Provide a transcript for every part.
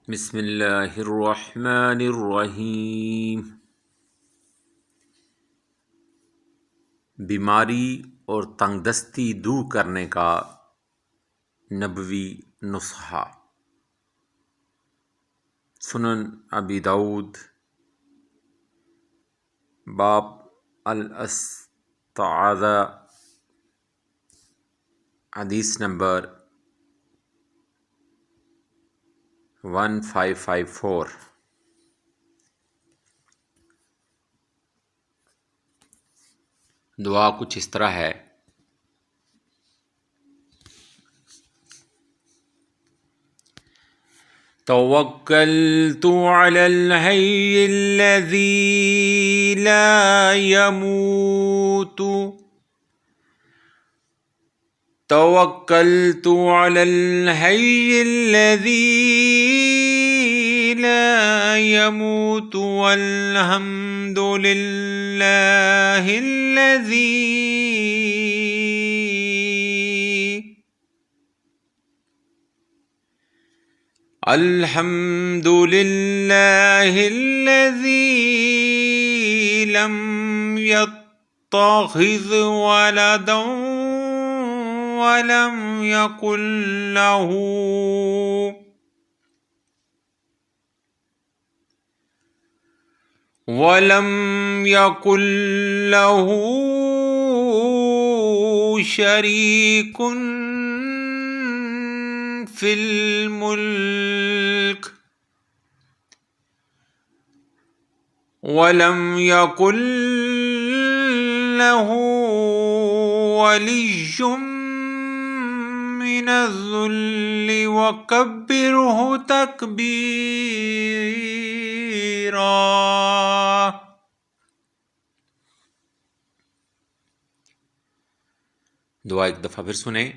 بسم اللہ الرحمن الرحیم۔ بیماری اور تنگ دستی دور کرنے کا نبوی نسخہ۔ سنن ابی داؤد باب الاستعاذہ، حدیث نمبر 1554۔ دعا کچھ اس طرح ہے: توکلت علی الحی الذی لا يموت، توکلت علی الحی الذی لا يموت والحمد للہ الحمد للہ الذی لم يتخذ ولدا ولم يكن له شريك في الملك ولم يكن له ولي من الذل وكبره تكبيرا۔ دعا ایک دفعہ پھر سنیں: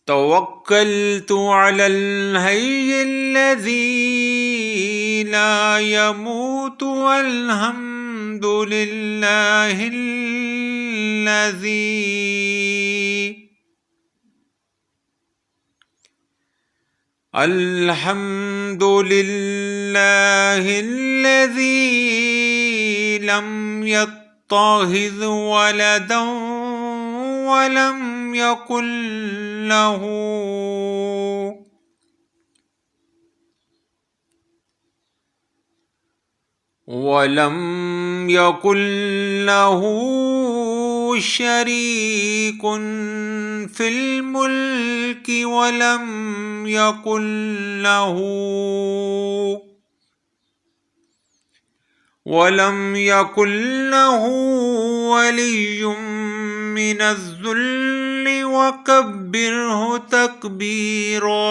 توکلت علی الحی الذی لا يموت والحمد للہ الحمد للہ الذی لم يتخذ ولدا ولم يكن له شريك في الملك ولم يكن له ولي من الذل وكبره تكبيرا۔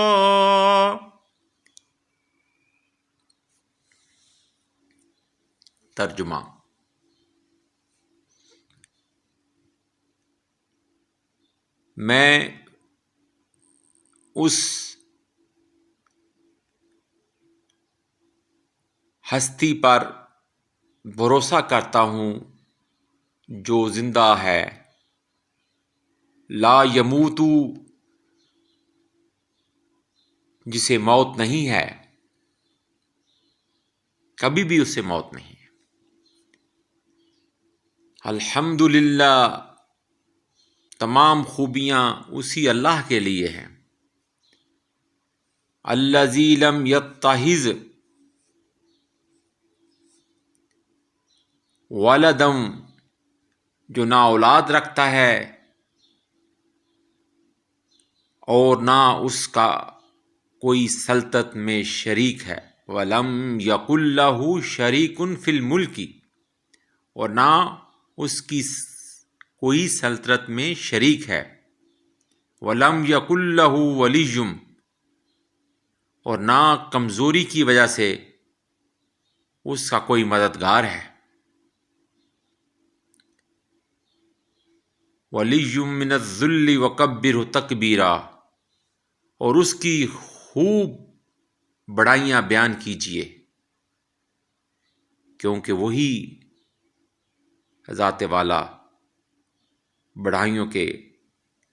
ترجمہ: میں اس ہستی پر بھروسہ کرتا ہوں جو زندہ ہے، لا یموت، جسے موت نہیں ہے، کبھی بھی اسے موت نہیں ہے۔ الحمدللہ، تمام خوبیاں اسی اللہ کے لیے ہیں۔ الذی لم یتخذ ولدا، جو نہ اولاد رکھتا ہے اور نہ اس کا کوئی سلطنت میں شریک ہے، ولم یکن لہ شریک فی الملک، اور نہ اس کی کوئی سلطنت میں شریک ہے، ولم یکن لہ ولی، اور نہ کمزوری کی وجہ سے اس کا کوئی مددگار ہے، ولی من الذل وکبرہ تکبیرا، اور اس کی خوب بڑائیاں بیان کیجیے، کیونکہ وہی ذات والا بڑھائیوں کے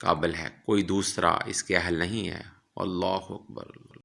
قابل ہے، کوئی دوسرا اس کے اہل نہیں ہے۔ اللہ اکبر۔